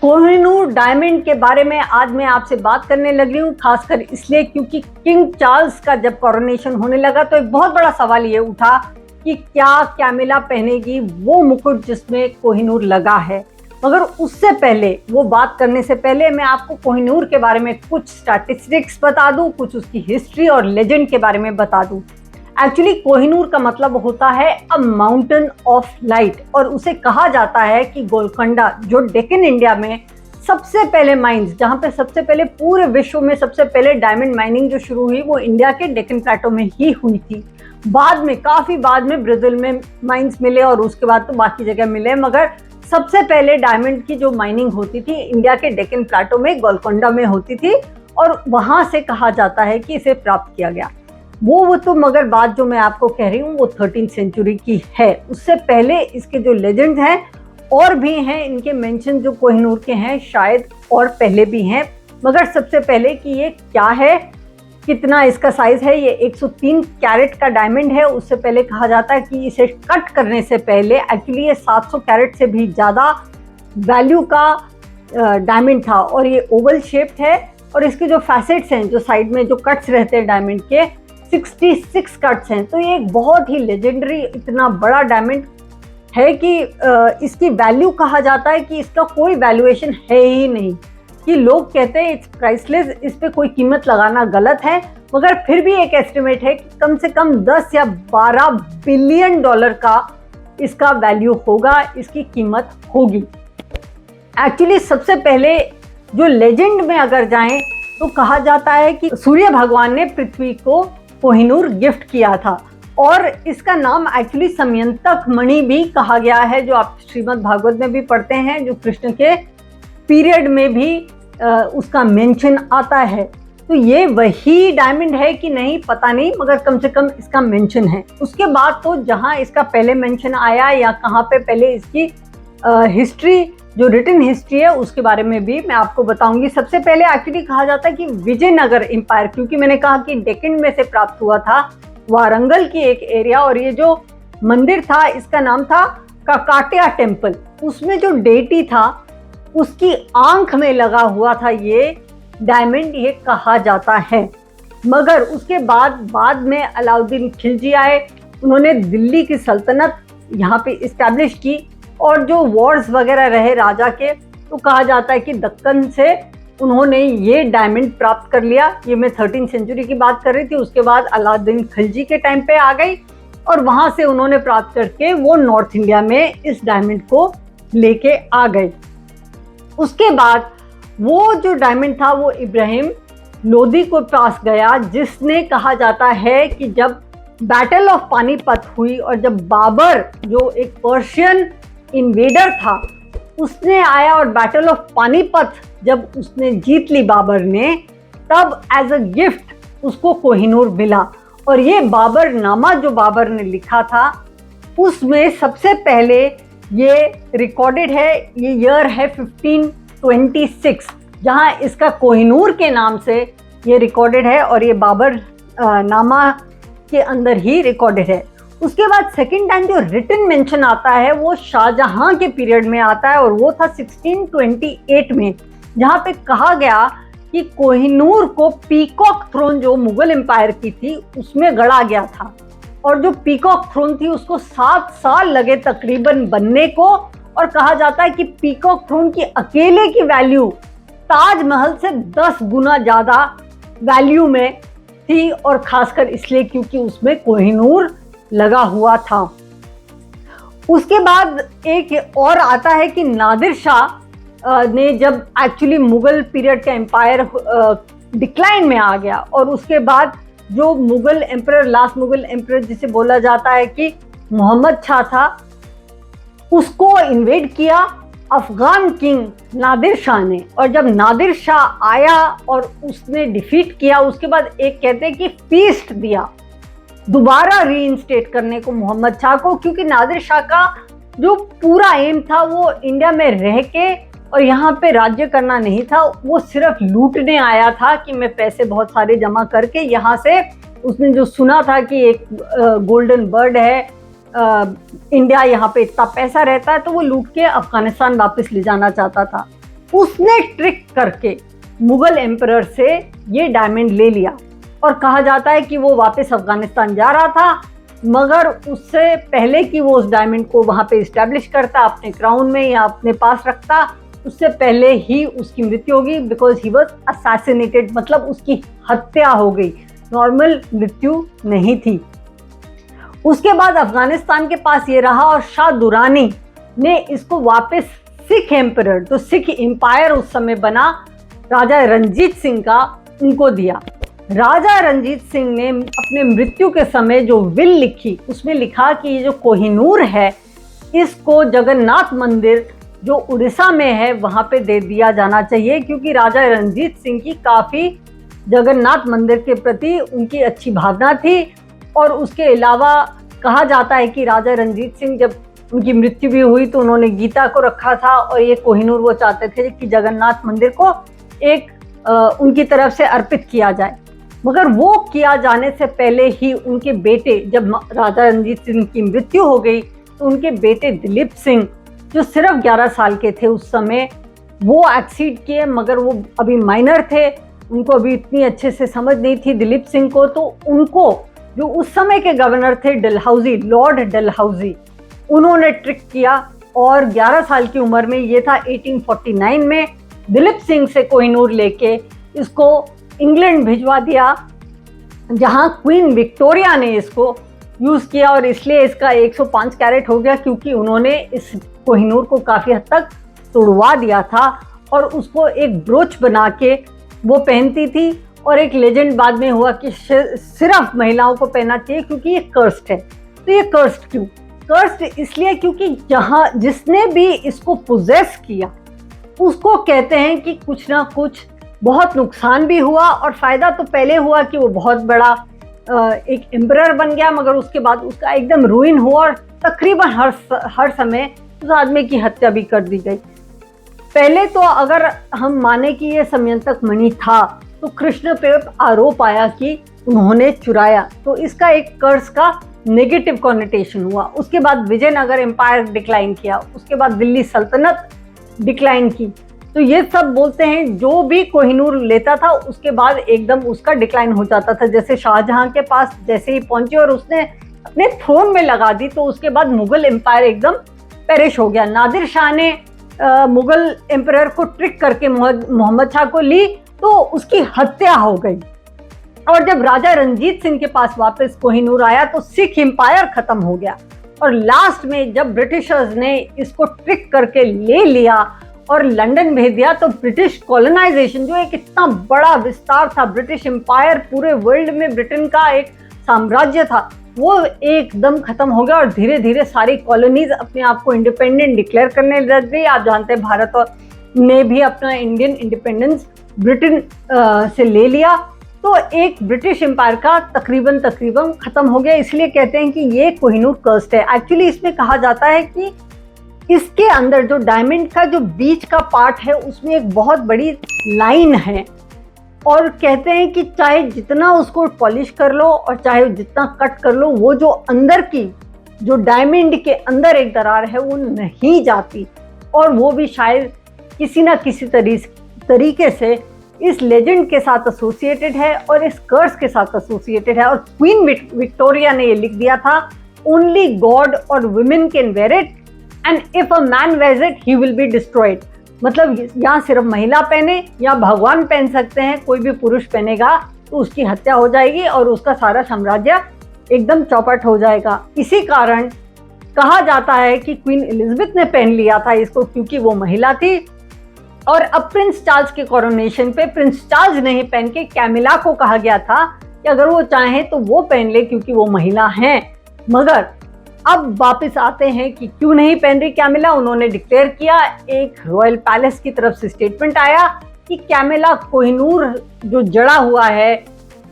Kohinoor diamond के बारे में आज मैं आपसे बात करने लगी हूँ, खासकर इसलिए क्योंकि किंग चार्ल्स का जब कोरोनेशन होने लगा तो एक बहुत बड़ा सवाल ये उठा कि क्या कैमिला पहनेगी वो मुकुट जिसमें कोहिनूर लगा है। मगर उससे पहले, वो बात करने से पहले मैं आपको कोहिनूर के बारे में कुछ स्टैटिस्टिक्स बता दूं, कुछ उसकी हिस्ट्री और लेजेंड के बारे में बता दूं। एक्चुअली कोहिनूर का मतलब होता है अ माउंटेन ऑफ लाइट, और उसे कहा जाता है कि गोलकोंडा जो डेक्कन इंडिया में सबसे पहले माइंस, जहाँ पे सबसे पहले पूरे विश्व में सबसे पहले डायमंड माइनिंग जो शुरू हुई वो इंडिया के डेक्कन प्लेटो में ही हुई थी। बाद में, काफ़ी बाद में ब्राज़ील में माइंस मिले और उसके बाद तो बाकी जगह मिले, मगर सबसे पहले डायमंड की जो माइनिंग होती थी इंडिया के डेक्कन प्लेटो में गोलकोंडा में होती थी, और वहाँ से कहा जाता है कि इसे प्राप्त किया गया। वो तो मगर बात जो मैं आपको कह रही हूँ वो 13th सेंचुरी की है। उससे पहले इसके जो लेजेंड हैं और भी हैं, इनके मेंशन जो कोहिनूर के हैं शायद और पहले भी हैं, मगर सबसे पहले कि ये क्या है, कितना इसका साइज है। ये 103 कैरेट का डायमंड है। उससे पहले कहा जाता है कि इसे कट करने से पहले एक्चुअली ये 700 कैरेट से भी ज़्यादा वैल्यू का डायमंड था, और ये ओवल शेप्ड है। और इसके जो फैसेट्स हैं, जो साइड में जो कट्स रहते हैं डायमंड के, 66 कट्स हैं। तो ये एक बहुत ही लेजेंडरी, इतना बड़ा डायमंड है कि इसकी वैल्यू कहा जाता है कि इसका कोई वैल्यूएशन है ही नहीं, कि लोग कहते हैं इट्स प्राइसलेस, इस पे कोई कीमत लगाना गलत है। मगर फिर भी एक एस्टिमेट है कि कम से कम 10 या 12 बिलियन डॉलर का इसका वैल्यू होगा, इसकी कीमत होगी। एक्चुअली सबसे पहले जो लेजेंड में अगर जाएं तो कहा जाता है कि सूर्य भगवान ने पृथ्वी को कोहिनूर गिफ्ट किया था, और इसका नाम एक्चुअली समयंतक मणि भी कहा गया है, जो आप श्रीमद् भागवत में भी पढ़ते हैं, जो कृष्ण के पीरियड में भी उसका मेंशन आता है। तो ये वही डायमंड है कि नहीं पता नहीं, मगर कम से कम इसका मेंशन है। उसके बाद तो जहाँ इसका पहले मेंशन आया या कहाँ पे पहले इसकी हिस्ट्री, जो रिटन हिस्ट्री है, उसके बारे में भी मैं आपको बताऊंगी। सबसे पहले एक्चुअली कहा जाता है कि विजयनगर एम्पायर, क्योंकि मैंने कहा कि डेक्कन में से प्राप्त हुआ था, वारंगल की एक एरिया, और ये जो मंदिर था इसका नाम था काकाटिया टेम्पल। उसमें जो डेटी था उसकी आंख में लगा हुआ था ये डायमंड, ये कहा जाता है। मगर उसके बाद में अलाउद्दीन खिलजी आए, उन्होंने दिल्ली की सल्तनत यहाँ पे इस्टेब्लिश की, और जो वॉर्स वगैरह रहे राजा के, तो कहा जाता है कि दक्कन से उन्होंने ये डायमंड प्राप्त कर लिया। ये मैं 13th सेंचुरी की बात कर रही थी। उसके बाद अलाउद्दीन खिलजी के टाइम पे आ गई, और वहाँ से उन्होंने प्राप्त करके वो नॉर्थ इंडिया में इस डायमंड को लेके आ गए। उसके बाद वो जो डायमंड था वो इब्राहिम लोदी को पास गया, जिसने कहा जाता है कि जब बैटल ऑफ पानीपत हुई और जब बाबर, जो एक पर्शियन इन्वेडर था, उसने आया और बैटल ऑफ पानीपत जब उसने जीत ली बाबर ने, तब एज अ गिफ्ट उसको कोहिनूर मिला। और ये बाबर नामा जो बाबर ने लिखा था उसमें सबसे पहले ये रिकॉर्डेड है, ये ईयर है 1526, जहाँ इसका कोहिनूर के नाम से ये रिकॉर्डेड है, और ये बाबर नामा के अंदर ही रिकॉर्डेड है। उसके बाद सेकंड टाइम जो रिटन मेंशन आता है वो शाहजहां के पीरियड में आता है, और वो था 1628 में, जहाँ पे कहा गया कि कोहिनूर को पीकॉक थ्रोन जो मुगल एम्पायर की थी उसमें गढ़ा गया था, और जो पीकॉक थ्रोन थी उसको 7 साल लगे तकरीबन बनने को, और कहा जाता है कि पीकॉक थ्रोन की अकेले की वैल्यू ताजमहल से 10 गुना ज़्यादा वैल्यू में थी, और खासकर इसलिए क्योंकि उसमें कोहिनूर लगा हुआ था। उसके बाद एक और आता है कि नादिर शाह ने जब एक्चुअली मुगल पीरियड का एम्पायर डिक्लाइन में आ गया, और उसके बाद जो Mughal emperor, last Mughal emperor जिसे बोला जाता है कि मोहम्मद शाह था, उसको इन्वेड किया अफगान किंग नादिर शाह ने। और जब नादिर शाह आया और उसने डिफीट किया, उसके बाद एक कहते हैं कि फीस्ट दिया दोबारा रीइंस्टेट करने को मोहम्मद शाह को, क्योंकि नादिर शाह का जो पूरा एम था वो इंडिया में रह के और यहाँ पे राज्य करना नहीं था, वो सिर्फ लूटने आया था कि मैं पैसे बहुत सारे जमा करके यहाँ से, उसने जो सुना था कि एक गोल्डन बर्ड है इंडिया, यहाँ पे इतना पैसा रहता है, तो वो लूट के अफगानिस्तान वापस ले जाना चाहता था। उसने ट्रिक करके मुगल एम्परर से ये डायमंड ले लिया और कहा जाता है कि वो वापस अफगानिस्तान जा रहा था, मगर उससे पहले कि वो उस डायमंड को वहाँ पे इस्टेब्लिश करता अपने क्राउन में या अपने पास रखता, उससे पहले ही उसकी मृत्यु होगी, बिकॉज ही वॉज असैसिनेटेड, मतलब उसकी हत्या हो गई, नॉर्मल मृत्यु नहीं थी। उसके बाद अफगानिस्तान के पास ये रहा और शाह दुरानी ने इसको वापस सिख एम्परर, जो सिख एम्पायर उस समय बना, राजा रंजीत सिंह का, उनको दिया। राजा रंजीत सिंह ने अपने मृत्यु के समय जो विल लिखी, उसमें लिखा कि ये जो कोहिनूर है इसको जगन्नाथ मंदिर जो उड़ीसा में है वहाँ पे दे दिया जाना चाहिए, क्योंकि राजा रंजीत सिंह की काफ़ी जगन्नाथ मंदिर के प्रति उनकी अच्छी भावना थी। और उसके अलावा कहा जाता है कि राजा रंजीत सिंह जब उनकी मृत्यु भी हुई तो उन्होंने गीता को रखा था और ये कोहिनूर वो चाहते थे कि जगन्नाथ मंदिर को एक उनकी तरफ से अर्पित किया जाए। मगर वो किया जाने से पहले ही उनके बेटे, जब राजा रंजीत सिंह की मृत्यु हो गई तो उनके बेटे दिलीप सिंह, जो सिर्फ 11 साल के थे उस समय, वो एक्सीड किए, मगर वो अभी माइनर थे, उनको अभी इतनी अच्छे से समझ नहीं थी दिलीप सिंह को। तो उनको, जो उस समय के गवर्नर थे डलहौजी, लॉर्ड डलहौजी, उन्होंने ट्रिक किया और 11 साल की उम्र में, ये था 1849 में, दिलीप सिंह से कोहिनूर लेके इसको इंग्लैंड भिजवा दिया, जहां क्वीन विक्टोरिया ने इसको यूज़ किया। और इसलिए इसका 105 कैरेट हो गया, क्योंकि उन्होंने इस कोहिनूर को काफ़ी हद तक तोड़वा दिया था और उसको एक ब्रोच बना के वो पहनती थी। और एक लेजेंड बाद में हुआ कि सिर्फ महिलाओं को पहनना चाहिए क्योंकि ये कर्स्ड है। तो ये कर्स्ड क्यों? कर्स्ड इसलिए क्योंकि जहाँ जिसने भी इसको पोजेस किया उसको कहते हैं कि कुछ ना कुछ बहुत नुकसान भी हुआ, और फ़ायदा तो पहले हुआ कि वो बहुत बड़ा एक एम्परर बन गया, मगर उसके बाद उसका एकदम रूइन हुआ और तकरीबन हर समय उस आदमी की हत्या भी कर दी गई। पहले तो अगर हम माने कि ये समयंतक मणि था तो कृष्ण पे आरोप आया कि उन्होंने चुराया, तो इसका एक कर्स का नेगेटिव कॉन्नोटेशन हुआ। उसके बाद विजयनगर एम्पायर डिक्लाइन किया, उसके बाद दिल्ली सल्तनत डिक्लाइन की। तो ये सब बोलते हैं जो भी कोहिनूर लेता था उसके बाद एकदम उसका डिक्लाइन हो जाता था। जैसे शाहजहां के पास जैसे ही पहुंचे और उसने अपने थ्रोन में लगा दी तो उसके बाद मुगल एम्पायर एकदम पेरिश हो गया। नादिर शाह ने मुगल एम्परर को ट्रिक करके मोहम्मद शाह को ली तो उसकी हत्या हो गई। और जब राजा रंजीत सिंह के पास वापस कोहिनूर आया तो सिख एम्पायर खत्म हो गया। और लास्ट में जब ब्रिटिशर्स ने इसको ट्रिक करके ले लिया और लंदन भेज दिया तो ब्रिटिश कॉलोनाइजेशन, जो एक इतना बड़ा विस्तार था, ब्रिटिश एम्पायर पूरे वर्ल्ड में ब्रिटेन का एक साम्राज्य था, वो एकदम खत्म हो गया। और धीरे धीरे सारी कॉलोनीज अपने आप को इंडिपेंडेंट डिक्लेयर करने लग गई। आप जानते हैं भारत ने भी अपना इंडियन इंडिपेंडेंस ब्रिटेन से ले लिया। तो एक ब्रिटिश एम्पायर का तकरीबन खत्म हो गया। इसलिए कहते हैं कि ये कोहिनूर कर्स्ड है। एक्चुअली इसमें कहा जाता है कि इसके अंदर जो डायमंड का जो बीच का पार्ट है उसमें एक बहुत बड़ी लाइन है, और कहते हैं कि चाहे जितना उसको पॉलिश कर लो और चाहे जितना कट कर लो, वो जो अंदर की, जो डायमंड के अंदर एक दरार है वो नहीं जाती। और वो भी शायद किसी ना किसी तरीके से इस लेजेंड के साथ एसोसिएटेड है और इस कर्स के साथ एसोसिएटेड है। और क्वीन विक्टोरिया ने ये लिख दिया था, ओनली गॉड और women can wear it and if a man wears it he will be destroyed. मतलब यहाँ सिर्फ महिला पहने या भगवान पहन सकते हैं, कोई भी पुरुष पहनेगा तो उसकी हत्या हो जाएगी और उसका सारा साम्राज्य एकदम चौपट हो जाएगा। इसी कारण कहा जाता है कि क्वीन एलिजाबेथ ने पहन लिया था इसको, क्योंकि वो महिला थी। और अब प्रिंस चार्ल्स के कोरोनेशन पे प्रिंस चार्ल्स नहीं पहन के कैमिला को कहा गया था कि अगर वो चाहें तो वो पहन ले क्योंकि वो महिला हैं। मगर अब वापस आते हैं कि क्यों नहीं पहन रही कैमिला। उन्होंने डिक्लेयर किया, एक रॉयल पैलेस की तरफ से स्टेटमेंट आया कि कैमिला कोहिनूर जो जड़ा हुआ है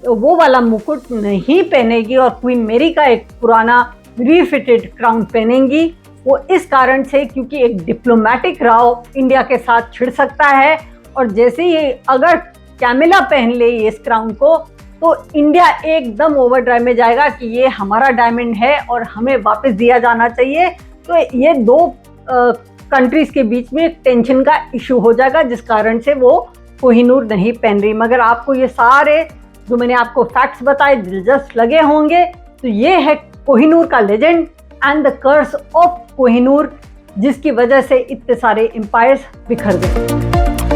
वो वाला मुकुट नहीं पहनेगी और क्वीन मेरी का एक पुराना रीफिटेड क्राउन पहनेंगी। वो इस कारण से क्योंकि एक डिप्लोमेटिक राव इंडिया के साथ छिड़ सकता है, और जैसे ही अगर कैमिला पहन ले इस क्राउन को तो इंडिया एकदम ओवरड्राइव में जाएगा कि ये हमारा डायमंड है और हमें वापस दिया जाना चाहिए। तो ये दो कंट्रीज के बीच में एक टेंशन का इशू हो जाएगा, जिस कारण से वो कोहिनूर नहीं पहन रही। मगर आपको ये सारे जो मैंने आपको फैक्ट्स बताए दिलचस्प लगे होंगे। तो ये है कोहिनूर का legend and the curse of Kohinoor, जिसकी वजह से इतने सारे एम्पायर्स बिखर गए।